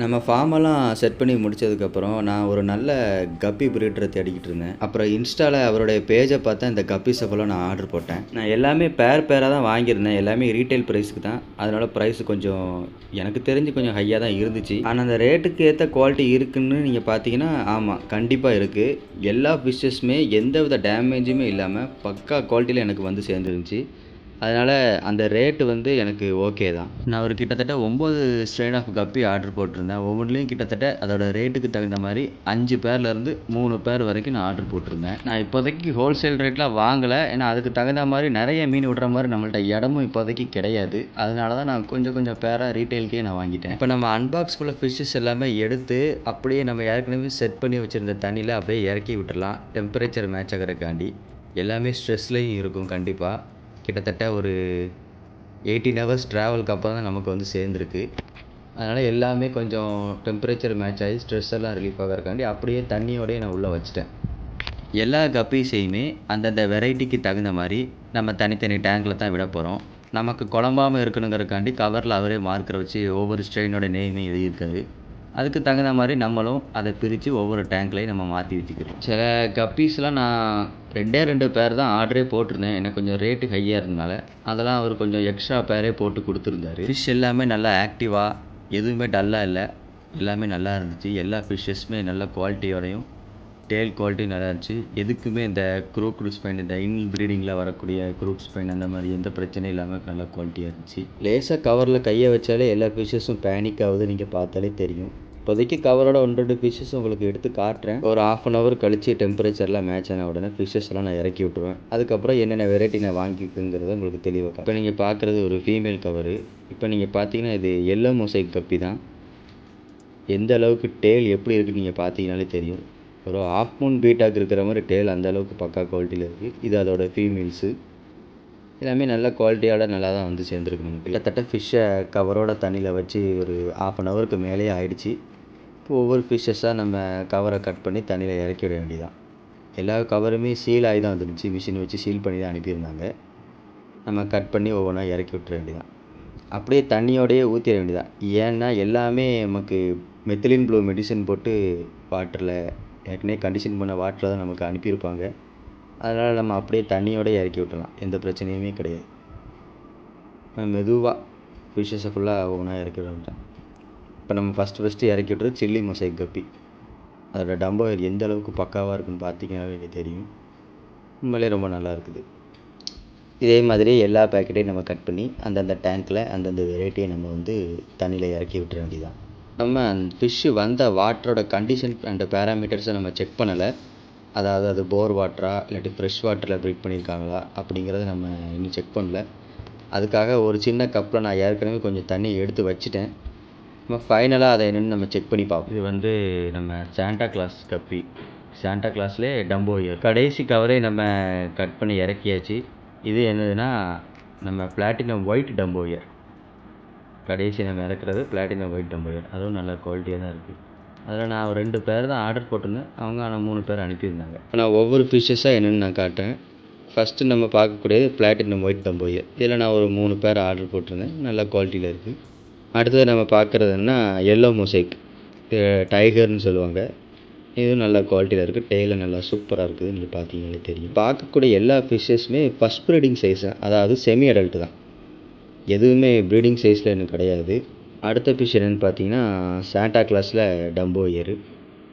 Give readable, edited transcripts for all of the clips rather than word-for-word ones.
நம்ம ஃபார்மெல்லாம் செட் பண்ணி முடிச்சதுக்கப்புறம், நான் ஒரு நல்ல கப்பி பிரீடர தேடிக்கிட்டு இருந்தேன். அப்புறம் இன்ஸ்டால அவருடைய பேஜ பார்த்தேன். இந்த கப்பீஸ ஃபுல்லா நான் ஆர்டர் போட்டேன். நான் எல்லாமே பேரா தான் வாங்கியிருந்தேன். எல்லாமே ரீட்டெயில் பிரைஸ்க்கு தான். அதனால பிரைஸ் கொஞ்சம் எனக்கு தெரிஞ்சு கொஞ்சம் ஹையா தான் இருந்துச்சு. ஆனா, அந்த ரேட்டுக்கு ஏத்த குவாலிட்டி இருக்குன்னு நீங்க பார்த்தீங்கன்னா, ஆமா, கண்டிப்பா இருக்கு. எல்லா ஃபிஷ்ஷஸுமே எந்தவித டேமேஜுமே இல்லாம பக்கா குவாலிட்டில எனக்கு வந்து சேர்ந்துருந்துச்சு. அதனால அந்த ரேட்டு வந்து எனக்கு ஓகே தான். நான் ஒரு கிட்டத்தட்ட 9 ஸ்ட்ரெயின் ஆஃப் கப்பி ஆர்டர் போட்டிருந்தேன். ஒவ்வொன்றிலயும் கிட்டத்தட்ட அதோட ரேட்டுக்கு தகுந்த மாரி 5 பேர்லேருந்து 3 பேர் வரைக்கும் நான் ஆர்டர் போட்டிருந்தேன். நான் இப்போதைக்கு ஹோல்சேல் ரேட்ல வாங்கல. ஏன்னா அதுக்கு தகுந்த மாரி நிறைய மீன் விடுற மாரி நம்மள்ட்ட இடமும் இப்போதைக்கு கிடையாது. அதனால தான் நான் கொஞ்சம் பேரா ரீட்டெயிலுக்கே நான் வாங்கிட்டேன். இப்போ நம்ம அன்பாக்ஸ்குள்ள ஃபிஷ்ஷஸ் எல்லாமே எடுத்து அப்படியே நம்ம ஏற்கனவே செட் பண்ணி வச்சிருந்த தண்ணியில அப்படியே இறக்கி விட்டுறலாம். டெம்பரேச்சர் மேட்ச் ஆகுறதுக்காண்டி. எல்லாமே ஸ்ட்ரெஸ்லயும் இருக்கும் கண்டிப்பா. கிட்டத்தட்ட ஒரு 18 ஹவர்ஸ் ட்ராவலுக்கு அப்புறம் தான் நமக்கு வந்து சேர்ந்துருக்கு. அதனால் எல்லாமே கொஞ்சம் டெம்பரேச்சர் மேட்ச் ஆகி ஸ்ட்ரெஸ் எல்லாம் ரிலீஃப் ஆகறக்காண்டி அப்படியே தண்ணியோடயே நான் உள்ளே வச்சுட்டேன். எல்லா கப்பீஸையுமே அந்தந்த வெரைட்டிக்கு தகுந்த மாதிரி நம்ம தனித்தனி டேங்கில் தான் விட போகிறோம். நமக்கு குழம்பாமல் இருக்கணுங்கிறக்காண்டி கவரில் அவரே மார்க்கரை வச்சு ஒவ்வொரு ஸ்ட்ரெயினோட நேமே எழுதியிருக்காரு. அதுக்கு தகுந்த மாதிரி நம்மளும் அதை பிரித்து ஒவ்வொரு டேங்க்லையும் நம்ம மாற்றி வச்சுக்கிறோம். சில கப்பீஸ்லாம் நான் 2 பேர் தான் ஆர்டரே போட்டிருந்தேன். எனக்கு கொஞ்சம் ரேட்டு ஹையாக இருந்தனால அதெல்லாம் அவர் கொஞ்சம் எக்ஸ்ட்ரா பேரே போட்டு கொடுத்துருந்தாரு. ஃபிஷ் எல்லாமே நல்லா ஆக்டிவாக, எதுவுமே டல்லாக இல்லை, எல்லாமே நல்லா இருந்துச்சு. எல்லா ஃபிஷ்ஷஸுமே நல்ல குவாலிட்டியோடையும் டேல் குவாலிட்டி நல்லா இருந்துச்சு. எதுக்குமே இந்த க்ரூக்டு ஸ்பைன், இந்த இன்பிரீடிங்கில் வரக்கூடிய க்ரூக் ஸ்பைன் அந்த மாதிரி எந்த பிரச்சனையும் இல்லாமல் நல்ல குவாலிட்டியாக இருந்துச்சு. லேசாக கவரில் கையை வச்சாலே எல்லா ஃபிஷ்ஷஸும் பேனிக் ஆகுது, நீங்கள் பார்த்தாலே தெரியும். இப்போதைக்கு கவரோட 1-2 ஃபிஷ்ஷஸ் உங்களுக்கு எடுத்து காட்டுறேன். ஒரு 1/2 அன் ஹவர் கழிச்சு டெம்பரேச்சர்லாம் மேட்ச் ஆன உடனே ஃபிஷ்ஷஸ் எல்லாம் நான் இறக்கி விட்ருவேன். அதுக்கப்புறம் என்னென்ன வெரைட்டி நான் வாங்கிக்குங்கிறத உங்களுக்கு தெளிவாக. இப்போ நீங்கள் பார்க்குறது ஒரு ஃபீமேல் கவரு. இப்போ நீங்கள் பார்த்தீங்கன்னா இது எல்லோ மொசைக் கப்பி தான். எந்த அளவுக்கு டேல் எப்படி இருக்குன்னு நீங்கள் பார்த்தீங்கனாலே தெரியும். ஒரு ஹாஃப் மூன் பீட்டாக்கு இருக்கிற மாதிரி டேல் அந்த அளவுக்கு பக்கா குவாலிட்டியில் இருக்குது. இது அதோட ஃபீமேல்ஸு. எல்லாமே நல்ல குவாலிட்டியோட நல்லா தான் வந்து சேர்ந்துருக்கு. நமக்கு கிட்டத்தட்ட ஃபிஷ்ஷை கவரோட தண்ணியில் வச்சு ஒரு 1/2 அன் ஹவருக்கு மேலேயே ஆயிடுச்சு. இப்போ ஒவ்வொரு ஃபிஷ்ஷஸாக நம்ம கவரை கட் பண்ணி தண்ணியில் இறக்கி விட வேண்டியதான். எல்லா கவருமே சீல் ஆகி தான் வந்துருந்துச்சு. மிஷின் வச்சு சீல் பண்ணி தான் அனுப்பியிருந்தாங்க. நம்ம கட் பண்ணி ஒவ்வொன்றா இறக்கி விட்டுற வேண்டியதான். அப்படியே தண்ணியோடையே ஊற்றிட வேண்டியதான். ஏன்னா எல்லாமே நமக்கு மெத்திலின் ப்ளூ மெடிசன் போட்டு வாட்டரில் ஏற்கனவே கண்டிஷன் பண்ண வாட்டரில் தான் நமக்கு அனுப்பியிருப்பாங்க. அதனால் நம்ம அப்படியே தண்ணியோடய இறக்கி விட்டுடலாம். எந்த பிரச்சனையுமே கிடையாது. மெதுவாக ஃபிஷ்ஷஸை ஃபுல்லாக ஒவ்வொன்றா இறக்கி விட வேண்டியதான். இப்போ நம்ம ஃபஸ்ட்டு இறக்கி விட்றது சில்லி மொசைக் கப்பி. அதோட டம்போ எந்த அளவுக்கு பக்காவாக இருக்குன்னு பார்த்தீங்கன்னாவே எனக்கு தெரியும். உண்மையிலே ரொம்ப நல்லா இருக்குது. இதே மாதிரி எல்லா பேக்கெட்டையும் நம்ம கட் பண்ணி அந்தந்த டேங்க்கில் அந்தந்த வெரைட்டியை நம்ம வந்து தண்ணியில் இறக்கி விட்டுற வேண்டியதான். நம்ம ஃபிஷ்ஷு வந்த வாட்டரோட கண்டிஷன் அண்ட் பேராமீட்டர்ஸை நம்ம செக் பண்ணலை. அதாவது அது போர் வாட்டரா இல்லாட்டி ஃப்ரெஷ் வாட்டரில் ப்ரீட் பண்ணியிருக்காங்களா அப்படிங்கிறத நம்ம இன்னும் செக் பண்ணல. அதுக்காக ஒரு சின்ன கப்பில் நான் ஏற்கனவே கொஞ்சம் தண்ணி எடுத்து வச்சுட்டேன். நம்ம ஃபைனலாக அதை என்னென்னு நம்ம செக் பண்ணி பார்ப்போம். இது வந்து நம்ம சாண்டா கிளாஸ் கப்பி. சாண்டா கிளாஸ்லேயே டம்போ இயர். கடைசி கவரே நம்ம கட் பண்ணி இறக்கியாச்சு. இது என்னதுன்னா நம்ம பிளாட்டினம் ஒயிட் டம்போ இயர். கடைசி நம்ம இறக்குறது பிளாட்டினம் ஒயிட் டம்போ இயர். அதுவும் நல்ல குவாலிட்டியாக தான் இருக்குது. அதில் நான் 2 பேர் தான் ஆர்டர் போட்டிருந்தேன். அவங்க ஆனால் 3 பேர் அனுப்பியிருந்தாங்க. நான் ஒவ்வொரு ஃபிஷ்ஷஸாக என்னென்னு நான் காட்டுறேன். ஃபஸ்ட்டு நம்ம பார்க்கக்கூடியது பிளாட்டினம் ஒயிட் டம்போ இயர். இதில் நான் ஒரு 3 பேர் ஆர்டர் போட்டிருந்தேன். நல்ல குவாலிட்டியில் இருக்குது. அடுத்தது நம்ம பார்க்குறதுன்னா எல்லோ மொசைக், டைகர்னு சொல்லுவாங்க. இதுவும் நல்ல குவாலிட்டியில் இருக்குது. டெய்லும் நல்லா சூப்பராக இருக்குது. நீங்கள் பார்த்தீங்கன்னாலே தெரியும். பார்க்கக்கூடிய எல்லா ஃபிஷ்ஷஸுமே ஃபஸ்ட் ப்ரீடிங் சைஸ் தான். அதாவது செமி அடல்ட்டு தான். எதுவுமே ப்ரீடிங் சைஸில் எனக்கு கிடையாது. அடுத்த ஃபிஷ் என்னென்னு பார்த்தீங்கன்னா சாண்டா கிளாஸில் டம்போ இயர்.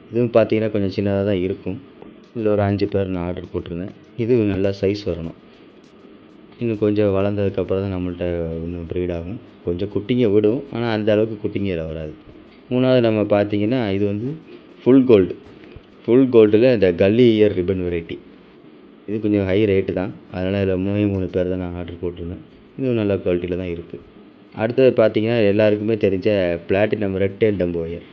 இதுவும் பார்த்தீங்கன்னா கொஞ்சம் சின்னதாக தான் இருக்கும். இதில் ஒரு 5 பேர் நான் ஆர்டர் போட்டிருந்தேன். இது நல்லா சைஸ் வரணும். இன்னும் கொஞ்சம் வளர்ந்ததுக்கப்புறம் தான் நம்மள்ட்ட இன்னும் ப்ரீட் ஆகும். கொஞ்சம் குட்டிங்க விடும், ஆனால் அந்த அளவுக்கு குட்டிங்க வராது. 3வது நம்ம பார்த்தீங்கன்னா இது வந்து ஃபுல் கோல்டில் இந்த கல்லி இயர் ரிப்பன் வெரைட்டி. இது கொஞ்சம் ஹை ரேட்டு தான். அதனால் இதில் 3 பேர் தான் நான் ஆர்டர் போட்டிருந்தேன். இதுவும் நல்ல குவாலிட்டியில் தான் இருக்குது. அடுத்தது பார்த்தீங்கன்னா எல்லாருக்குமே தெரிஞ்ச platinum red tail Dumbo year.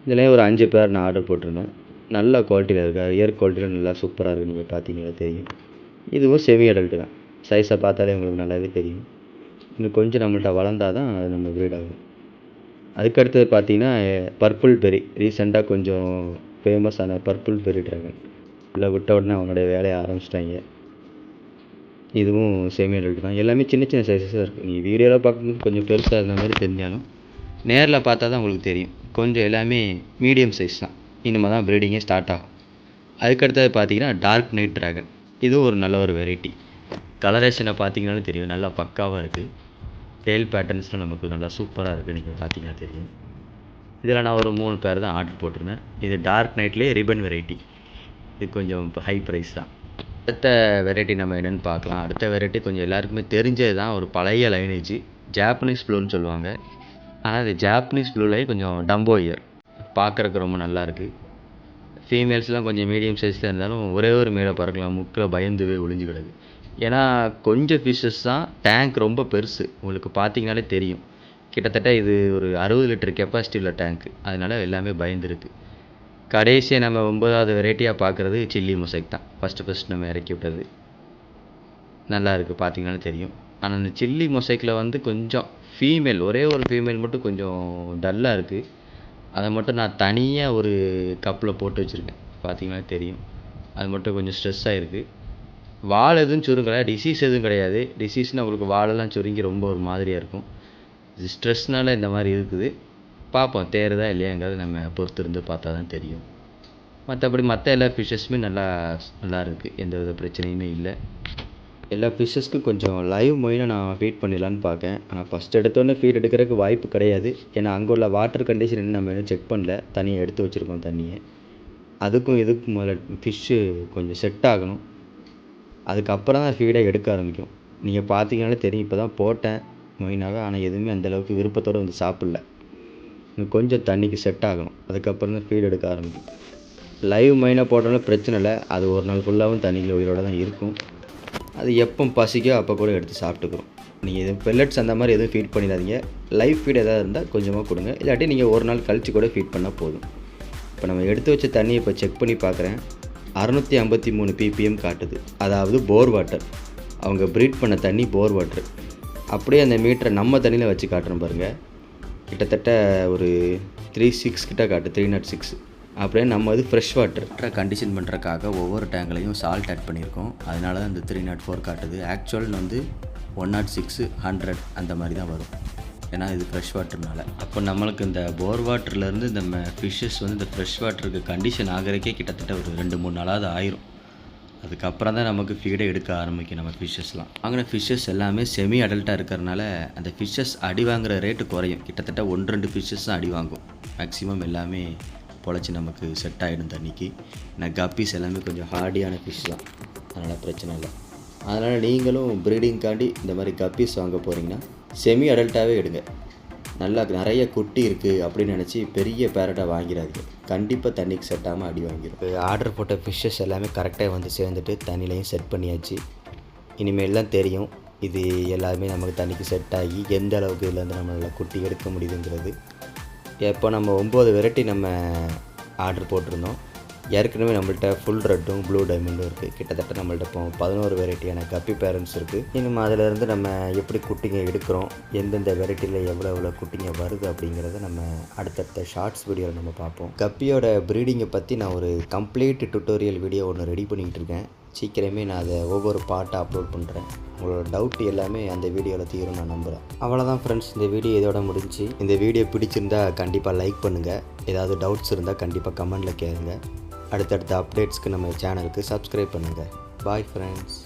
இதுலேயும் ஒரு 5 பேர் நான் ஆர்டர் போட்டிருந்தேன். நல்ல குவாலிட்டியில் இருக்குது. இயர் குவாலிட்டியில் நல்லா சூப்பராக இருக்குது. நீங்கள் பார்த்தீங்கன்னா தெரியும். இதுவும் செமி அடல்ட்டு தான். சைஸை பார்த்தாலே உங்களுக்கு நல்லாவே தெரியும். இன்னும் கொஞ்சம் நம்மள்ட்ட வளர்ந்தால் தான் அது நம்ம ப்ரீட் ஆகும். அதுக்கடுத்தது பார்த்தீங்கன்னா பர்பிள் பெரி. ரீசெண்டாக கொஞ்சம் ஃபேமஸான பர்பிள் பெரி ட்ராகன். இல்லை விட்ட உடனே அவனுடைய வேலையை ஆரம்பிச்சிட்டாங்க. இதுவும் செமி அடல்ட்டு தான். எல்லாமே சின்ன சின்ன சைஸஸாக இருக்குது. நீங்கள் வீடியோவில் பார்க்கும்போது கொஞ்சம் பெருசாக இருந்த மாதிரி தெரிஞ்சாலும் நேரில் பார்த்தா தான் உங்களுக்கு தெரியும். கொஞ்சம் எல்லாமே மீடியம் சைஸ் தான். இனிமேல் தான் ப்ரீடிங்கே ஸ்டார்ட் ஆகும். அதுக்கடுத்தது பார்த்தீங்கன்னா டார்க் நைட் ட்ராகன். இதுவும் ஒரு நல்ல ஒரு வெரைட்டி. கலரேஷனை பார்த்தீங்கன்னாலும் தெரியும், நல்லா பக்காவாக இருக்குது. டெயில் பேட்டர்ன்ஸ்லாம் நமக்கு நல்லா சூப்பராக இருக்குது. நீங்கள் பார்த்தீங்கன்னா தெரியும். இதில் நான் ஒரு 3 பேர் தான் ஆர்டர் போட்டிருந்தேன். இது டார்க் நைட்லேயே ரிப்பன் வெரைட்டி. இது கொஞ்சம் ஹை ப்ரைஸ் தான். அடுத்த வெரைட்டி நம்ம என்னென்னு பார்க்கலாம். அடுத்த வெரைட்டி கொஞ்சம் எல்லாருக்குமே தெரிஞ்சது தான், ஒரு பழைய லைனேஜ். ஜாப்பனீஸ் ப்ளூன்னு சொல்லுவாங்க. ஆனால் இது ஜாப்பனீஸ் ப்ளூலேயே கொஞ்சம் டம்போ இயர். பார்க்குறக்கு ரொம்ப நல்லாயிருக்கு. ஃபீமேல்ஸ்லாம் கொஞ்சம் மீடியம் சைஸில் இருந்தாலும் ஒரே ஒரு மேலே பறக்கலாம், முக்கில் பயந்துவே ஒளிஞ்சு கிடக்கு. ஏன்னா கொஞ்சம் ஃபிஷ்ஷஸ் தான், டேங்க் ரொம்ப பெருசு. உங்களுக்கு பார்த்தீங்கனாலே தெரியும். கிட்டத்தட்ட இது ஒரு 60 லிட்டர் கெப்பாசிட்டி உள்ள டேங்க்கு. அதனால எல்லாமே பயந்துருக்கு. கடைசியாக நம்ம 9வது வெரைட்டியாக பார்க்குறது சில்லி மொசைக் தான். ஃபஸ்ட்டு நம்ம இறக்கி விட்டது. நல்லா இருக்குது, பார்த்தீங்கனாலே தெரியும். ஆனால் அந்த சில்லி மொசைக்கில் வந்து கொஞ்சம் ஃபீமேல், ஒரே ஒரு ஃபீமேல் மட்டும் கொஞ்சம் டல்லாக இருக்குது. அதை மட்டும் நான் தனியாக ஒரு கப்பில் போட்டு வச்சுருக்கேன். பார்த்தீங்கன்னா தெரியும். அது மட்டும் கொஞ்சம் ஸ்ட்ரெஸ் ஆகிருக்கு. வால் எதுவும் சுருங்கலை, டிசீஸ் எதுவும் கிடையாது. டிசீஸ்னால் உங்களுக்கு வாலெல்லாம் சுருங்கி ரொம்ப ஒரு மாதிரியாக இருக்கும். இது ஸ்ட்ரெஸ்னால் இந்த மாதிரி இருக்குது. பார்ப்போம் தேறுதா இல்லையாங்கிறது நம்ம பொறுத்து இருந்து பார்த்தா தான் தெரியும். மற்றபடி மற்ற எல்லா ஃபிஷ்ஷஸுமே நல்லா இருக்குது. எந்த வித பிரச்சனையுமே இல்லை. எல்லா ஃபிஷ்ஷஸ்க்கும் கொஞ்சம் லைவ் மொயினை நான் ஃபீட் பண்ணிடலான்னு பார்க்கேன். ஆனால் ஃபஸ்ட் எடுத்தோடனே ஃபீட் எடுக்கிறதுக்கு வாய்ப்பு கிடையாது. ஏன்னா அங்கே உள்ள வாட்டர் கண்டிஷன் என்ன நம்ம இன்னும் செக் பண்ணல. தனியாக எடுத்து வச்சுருக்கோம் தண்ணியை. அதுக்கும் இதுக்கும் முதல்ல ஃபிஷ்ஷு கொஞ்சம் செட் ஆகணும். அதுக்கப்புறம் தான் ஃபீடை எடுக்க ஆரம்பிக்கும். நீங்கள் பார்த்தீங்கனாலே தெரியும், இப்போ தான் போட்டேன் மொயினாக. ஆனால் எதுவுமே அந்தளவுக்கு விருப்பத்தோடு வந்து சாப்பிடல. இன்னும் கொஞ்சம் தண்ணிக்கு செட் ஆகணும். அதுக்கப்புறம் தான் ஃபீட் எடுக்க ஆரம்பிக்கும். லைவ் மொயினாக போட்டாலும் பிரச்சனை இல்லை. அது ஒரு நாள் ஃபுல்லாகவும் தண்ணிக்குள்ள உயிரோடு தான் இருக்கும். அது எப்போ பசிக்கோ அப்போ கூட எடுத்து சாப்பிட்டுக்கிறோம். நீங்கள் எதுவும் பெல்லட்ஸ் அந்த மாதிரி எதுவும் ஃபீட் பண்ணிடாதீங்க. லைவ் ஃபீட் எதாவது இருந்தால் கொஞ்சமாக கொடுங்க. இல்லாட்டி நீங்கள் ஒரு நாள் கழித்து கூட ஃபீட் பண்ணால் போதும். இப்போ நம்ம எடுத்து வச்ச தண்ணியை இப்போ செக் பண்ணி பார்க்குறேன். 653 ppm காட்டுது. அதாவது போர் வாட்டர். அவங்க ப்ரீட் பண்ண தண்ணி போர் வாட்டர். அப்படியே அந்த மீட்டரை நம்ம தண்ணியில் வச்சு காட்டுறோம் பாருங்கள். கிட்டத்தட்ட ஒரு 36 கிட்ட காட்டு, 306. அப்படியே நம்ம இது ஃப்ரெஷ் வாட்டர் கண்டிஷன் பண்ணுறதுக்காக ஒவ்வொரு டேங்க்லையும் சால்ட் ஆட் பண்ணியிருக்கோம். அதனால தான் இந்த 304 காட்டுது. ஆக்சுவல் வந்து 106, 100 அந்த மாதிரி தான் வரும். ஏன்னா இது ஃப்ரெஷ் வாட்டர்னால. அப்போ நம்மளுக்கு இந்த போர் வாட்டர்லேருந்து இந்த ஃபிஷ்ஷஸ் வந்து இந்த ஃப்ரெஷ் வாட்டருக்கு கண்டிஷன் ஆகிறதுக்கே கிட்டத்தட்ட ஒரு 2-3 நாளாவது ஆயிரும். அதுக்கப்புறம் தான் நமக்கு ஃபீடை எடுக்க ஆரம்பிக்கும் நம்ம ஃபிஷ்ஷஸ்லாம். வாங்கின ஃபிஷ்ஷஸ் எல்லாமே செமி அடல்ட்டாக இருக்கிறனால அந்த ஃபிஷ்ஷஸ் அடி வாங்குகிற ரேட்டு குறையும். கிட்டத்தட்ட 1-2 ஃபிஷ்ஷஸ் தான் அடி வாங்கும். மேக்ஸிமம் எல்லாமே பொழைச்சி நமக்கு செட் ஆகிடும் தண்ணிக்கு. ஏன்னா கப்பீஸ் எல்லாமே கொஞ்சம் ஹார்டியான ஃபிஷ் தான், அதனால் பிரச்சனை இல்லை. அதனால் நீங்களும் ப்ரீடிங்காண்டி இந்த மாதிரி கப்பீஸ் வாங்க போகிறீங்கன்னா செமி அடல்ட்டாகவே எடுங்க. நல்லா நிறைய குட்டி இருக்குது அப்படின்னு நினச்சி பெரிய பேரட்டாக வாங்கிடாதீங்க. கண்டிப்பாக தண்ணிக்கு செட் ஆகாமல் அடி வாங்கிடும். ஆர்டர் போட்ட ஃபிஷ்ஷஸ் எல்லாமே கரெக்டாக வந்து சேர்ந்துட்டு தண்ணிலையும் செட் பண்ணியாச்சு. இனிமேல் தான் தெரியும் இது எல்லாமே நமக்கு தண்ணிக்கு செட் ஆகி எந்த அளவுக்கு இதுலேருந்து நம்மளால் குட்டி எடுக்க முடியுதுங்கிறது. எப்போ நம்ம 9 வெரைட்டி நம்ம ஆர்டர் போட்டிருந்தோம். ஏற்கனவே நம்மள்ட்ட ஃபுல் ரெட்டும் ப்ளூ டைமண்டும் இருக்குது. கிட்டத்தட்ட நம்மள்ட்ட இப்போ 11 வெரைட்டியான கப்பி பேரண்ட்ஸ் இருக்குது. இனிமேல் அதிலேருந்து நம்ம எப்படி குட்டிங்க எடுக்கிறோம், எந்தெந்த வெரைட்டியில் எவ்வளோ குட்டிங்க வருது அப்படிங்கிறத நம்ம அடுத்தடுத்த ஷார்ட்ஸ் வீடியோவில் நம்ம பார்ப்போம். கப்பியோட ப்ரீடிங்கை பற்றி நான் ஒரு கம்ப்ளீட் டுட்டோரியல் வீடியோ ஒன்று ரெடி பண்ணிக்கிட்டு இருக்கேன். சீக்கிரமே நான் அதை ஒவ்வொரு பார்ட்டாக அப்லோட் பண்ணுறேன். உங்களோட டவுட் எல்லாமே அந்த வீடியோவில் தீரும் நான் நம்புகிறேன். அவ்வளோதான் ஃப்ரெண்ட்ஸ், இந்த வீடியோ இதோட முடிஞ்சு. இந்த வீடியோ பிடிச்சிருந்தா கண்டிப்பாக லைக் பண்ணுங்கள். ஏதாவது டவுட்ஸ் இருந்தால் கண்டிப்பாக கமெண்டில் கேளுங்க. அடுத்தடுத்த அப்டேட்ஸ்க்கு நம்ம சேனலுக்கு சப்ஸ்கிரைப் பண்ணுங்கள். Bye friends.